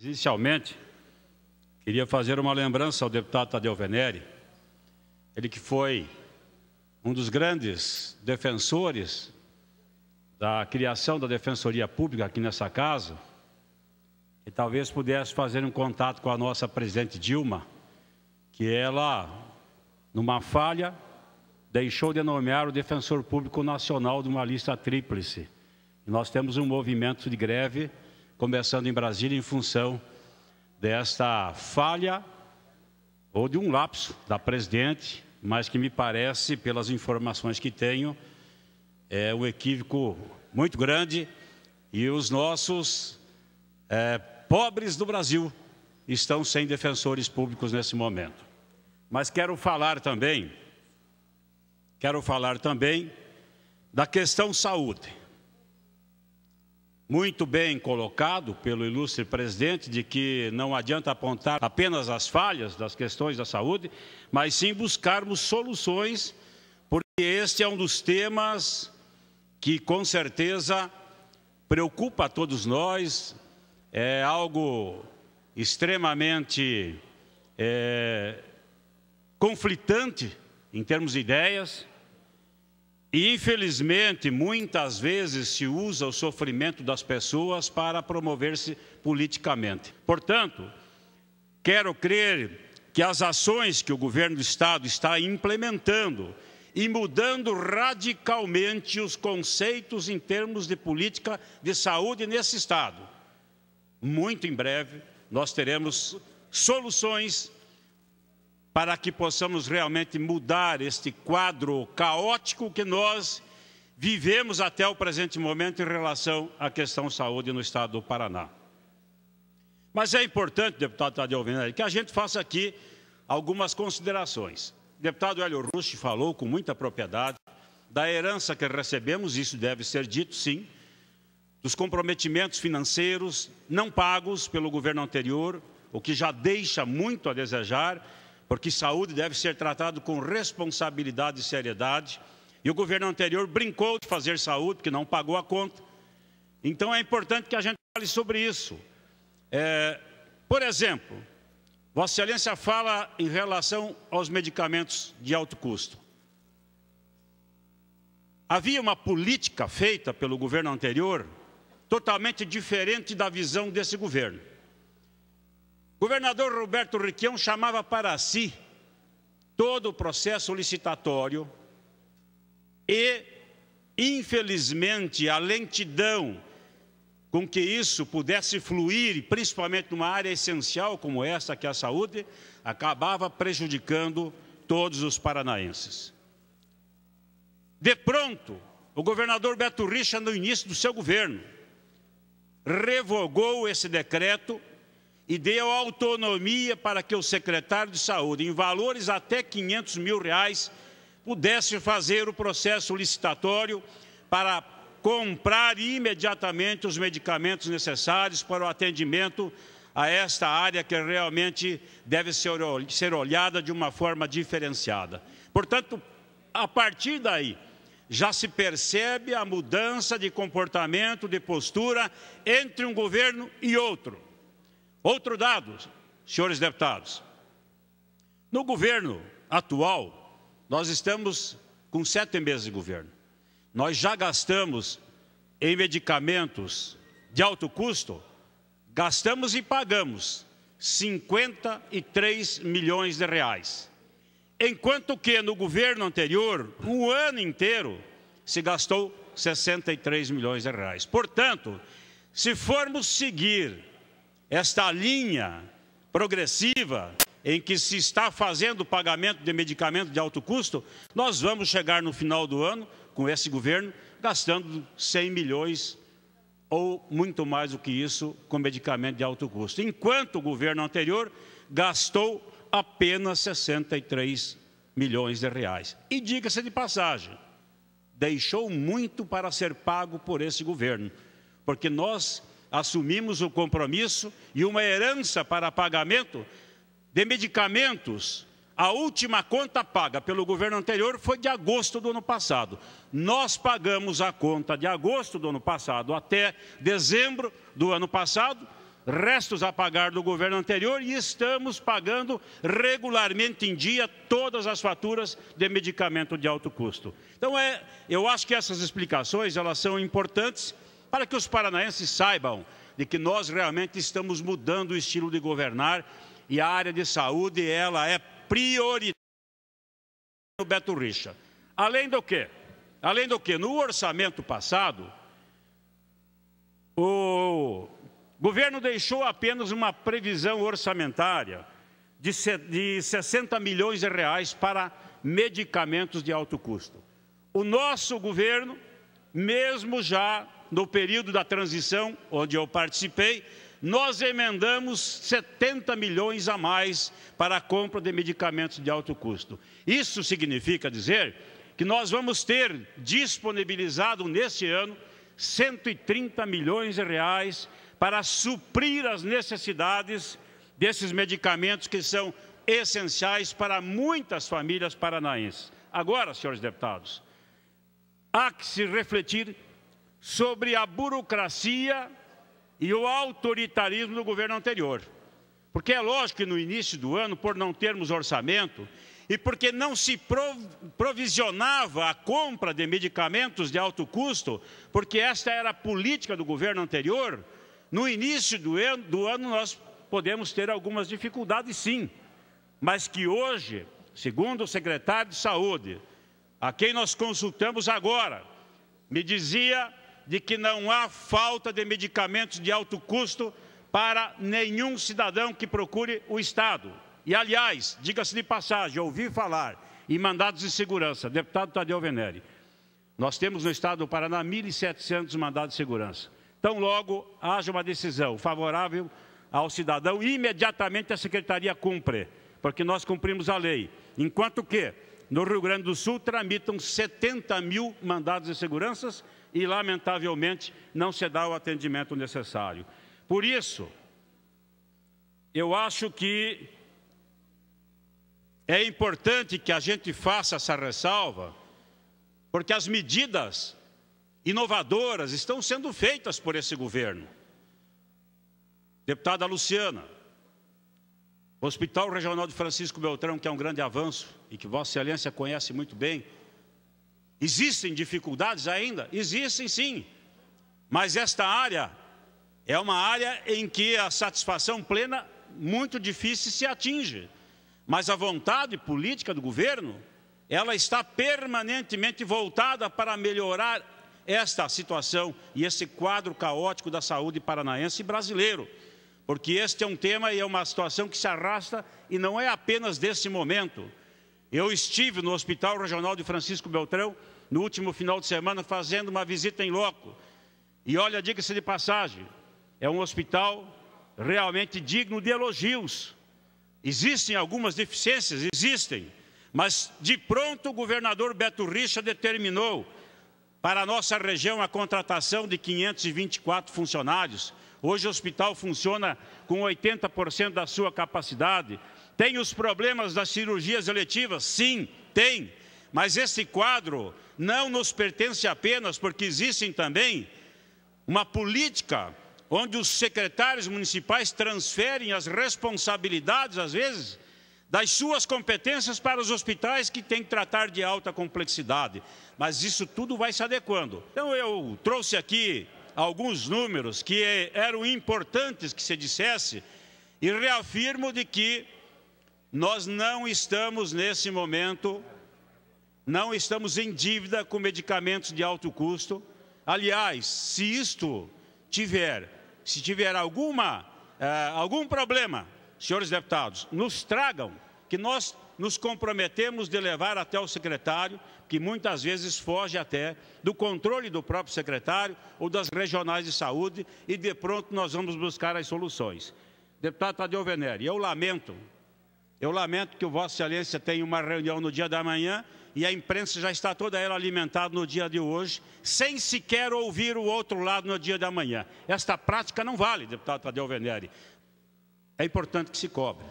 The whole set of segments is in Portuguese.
Inicialmente, queria fazer uma lembrança ao deputado Tadeu Venere, ele que foi um dos grandes defensores da criação da Defensoria Pública aqui nessa casa, e talvez pudesse fazer um contato com a nossa presidente Dilma, que ela, numa falha, deixou de nomear o Defensor Público Nacional de uma lista tríplice. E nós temos um movimento de greve começando em Brasília em função desta falha ou de um lapso da presidente, mas que me parece, pelas informações que tenho, é um equívoco muito grande e os nossos pobres do Brasil estão sem defensores públicos nesse momento. Mas quero falar também da questão saúde. Muito bem colocado pelo ilustre presidente de que não adianta apontar apenas as falhas das questões da saúde, mas sim buscarmos soluções, porque este é um dos temas que com certeza preocupa a todos nós, é algo extremamente conflitante em termos de ideias. E, infelizmente, muitas vezes se usa o sofrimento das pessoas para promover-se politicamente. Portanto, quero crer que as ações que o governo do Estado está implementando e mudando radicalmente os conceitos em termos de política de saúde nesse Estado, muito em breve nós teremos soluções para que possamos realmente mudar este quadro caótico que nós vivemos até o presente momento em relação à questão saúde no estado do Paraná. Mas é importante, deputado Tadeu Venere, que a gente faça aqui algumas considerações. O deputado Hélio Rucci falou com muita propriedade da herança que recebemos, isso deve ser dito, sim, dos comprometimentos financeiros não pagos pelo governo anterior, o que já deixa muito a desejar, porque saúde deve ser tratado com responsabilidade e seriedade. E o governo anterior brincou de fazer saúde, porque não pagou a conta. Então é importante que a gente fale sobre isso. Por exemplo, Vossa Excelência fala em relação aos medicamentos de alto custo. Havia uma política feita pelo governo anterior totalmente diferente da visão desse governo. O governador Roberto Requião chamava para si todo o processo licitatório e, infelizmente, a lentidão com que isso pudesse fluir, principalmente numa área essencial como essa, que é a saúde, acabava prejudicando todos os paranaenses. De pronto, o governador Beto Richa, no início do seu governo, revogou esse decreto e deu autonomia para que o secretário de saúde, em valores até R$500 mil, pudesse fazer o processo licitatório para comprar imediatamente os medicamentos necessários para o atendimento a esta área que realmente deve ser olhada de uma forma diferenciada. Portanto, a partir daí, já se percebe a mudança de comportamento, de postura entre um governo e outro. Outro dado, senhores deputados, no governo atual, nós estamos com 7 meses de governo. Nós já gastamos em medicamentos de alto custo, gastamos e pagamos R$53 milhões. Enquanto que no governo anterior, um ano inteiro, se gastou R$63 milhões. Portanto, se formos seguir esta linha progressiva em que se está fazendo o pagamento de medicamento de alto custo, nós vamos chegar no final do ano, com esse governo, gastando 100 milhões ou muito mais do que isso com medicamento de alto custo. Enquanto o governo anterior gastou apenas R$63 milhões. E diga-se de passagem, deixou muito para ser pago por esse governo, porque nós assumimos o compromisso e uma herança para pagamento de medicamentos. A última conta paga pelo governo anterior foi de agosto do ano passado. Nós pagamos a conta de agosto do ano passado até dezembro do ano passado, restos a pagar do governo anterior e estamos pagando regularmente em dia todas as faturas de medicamento de alto custo. Então, eu acho que essas explicações elas são importantes para que os paranaenses saibam de que nós realmente estamos mudando o estilo de governar e a área de saúde ela é prioritária no Beto Richa. Além do que, no orçamento passado, o governo deixou apenas uma previsão orçamentária de 60 milhões de reais para medicamentos de alto custo. O nosso governo, mesmo já no período da transição, onde eu participei, nós emendamos 70 milhões a mais para a compra de medicamentos de alto custo. Isso significa dizer que nós vamos ter disponibilizado neste ano 130 milhões de reais para suprir as necessidades desses medicamentos que são essenciais para muitas famílias paranaenses. Agora, senhores deputados, há que se refletir sobre a burocracia e o autoritarismo do governo anterior. Porque é lógico que no início do ano, por não termos orçamento, e porque não se provisionava a compra de medicamentos de alto custo, porque esta era a política do governo anterior, no início do ano nós podemos ter algumas dificuldades sim, mas que hoje, segundo o secretário de Saúde, a quem nós consultamos agora, me dizia de que não há falta de medicamentos de alto custo para nenhum cidadão que procure o Estado. E, aliás, diga-se de passagem, eu ouvi falar em mandados de segurança, deputado Tadeu Venere, nós temos no Estado do Paraná 1.700 mandados de segurança. Então, logo haja uma decisão favorável ao cidadão, imediatamente a Secretaria cumpre, porque nós cumprimos a lei. Enquanto que, no Rio Grande do Sul, tramitam 70 mil mandados de segurança e, lamentavelmente, não se dá o atendimento necessário. Por isso, eu acho que é importante que a gente faça essa ressalva, porque as medidas inovadoras estão sendo feitas por esse governo. Deputada Luciana, o Hospital Regional de Francisco Beltrão, que é um grande avanço e que Vossa Excelência conhece muito bem, existem dificuldades ainda? Existem sim, mas esta área é uma área em que a satisfação plena muito difícil se atinge. Mas a vontade política do governo, ela está permanentemente voltada para melhorar esta situação e esse quadro caótico da saúde paranaense e brasileiro. Porque este é um tema e é uma situação que se arrasta e não é apenas desse momento. Eu estive no Hospital Regional de Francisco Beltrão no último final de semana fazendo uma visita em loco. E olha, diga-se de passagem, é um hospital realmente digno de elogios. Existem algumas deficiências? Existem. Mas, de pronto, o governador Beto Richa determinou para a nossa região a contratação de 524 funcionários. Hoje o hospital funciona com 80% da sua capacidade. Tem os problemas das cirurgias eletivas? Sim, tem. Mas esse quadro não nos pertence apenas, porque existem também uma política onde os secretários municipais transferem as responsabilidades, às vezes, das suas competências para os hospitais que têm que tratar de alta complexidade. Mas isso tudo vai se adequando. Então eu trouxe aqui alguns números que eram importantes que se dissesse e reafirmo de que nós não estamos nesse momento, não estamos em dívida com medicamentos de alto custo. Aliás, se tiver algum problema, senhores deputados, nos tragam, que nós nos comprometemos de levar até o secretário, que muitas vezes foge até do controle do próprio secretário ou das regionais de saúde, e de pronto nós vamos buscar as soluções. Deputado Tadeu Venere, eu lamento que o Vossa Excelência tenha uma reunião no dia da manhã e a imprensa já está toda ela alimentada no dia de hoje, sem sequer ouvir o outro lado no dia da manhã. Esta prática não vale, deputado Tadeu Venere. É importante que se cobre,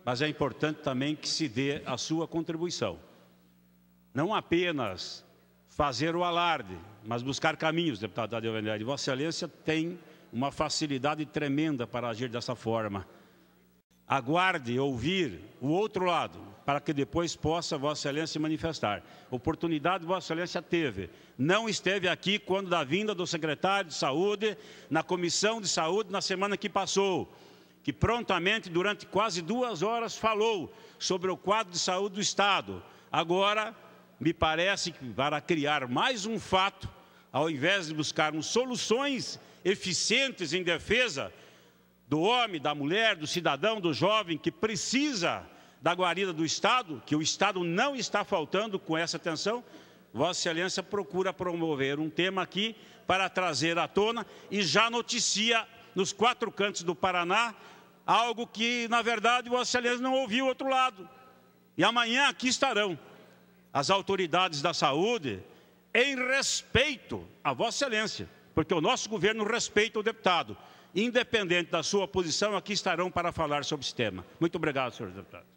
mas é importante também que se dê a sua contribuição. Não apenas fazer o alarde, mas buscar caminhos, deputado Tadeu Venere. Vossa Excelência tem uma facilidade tremenda para agir dessa forma. Aguarde ouvir o outro lado, para que depois possa Vossa Excelência se manifestar. Oportunidade Vossa Excelência teve. Não esteve aqui quando da vinda do secretário de Saúde, na Comissão de Saúde, na semana que passou, que prontamente, durante quase 2 horas, falou sobre o quadro de saúde do Estado. Agora, me parece que para criar mais um fato, ao invés de buscarmos soluções eficientes em defesa do homem, da mulher, do cidadão, do jovem que precisa da guarida do Estado, que o Estado não está faltando com essa atenção, Vossa Excelência procura promover um tema aqui para trazer à tona e já noticia nos 4 cantos do Paraná algo que, na verdade, Vossa Excelência não ouviu o outro lado. E amanhã aqui estarão as autoridades da saúde em respeito a Vossa Excelência, porque o nosso governo respeita o deputado. Independente da sua posição, aqui estarão para falar sobre esse tema. Muito obrigado, senhor deputado.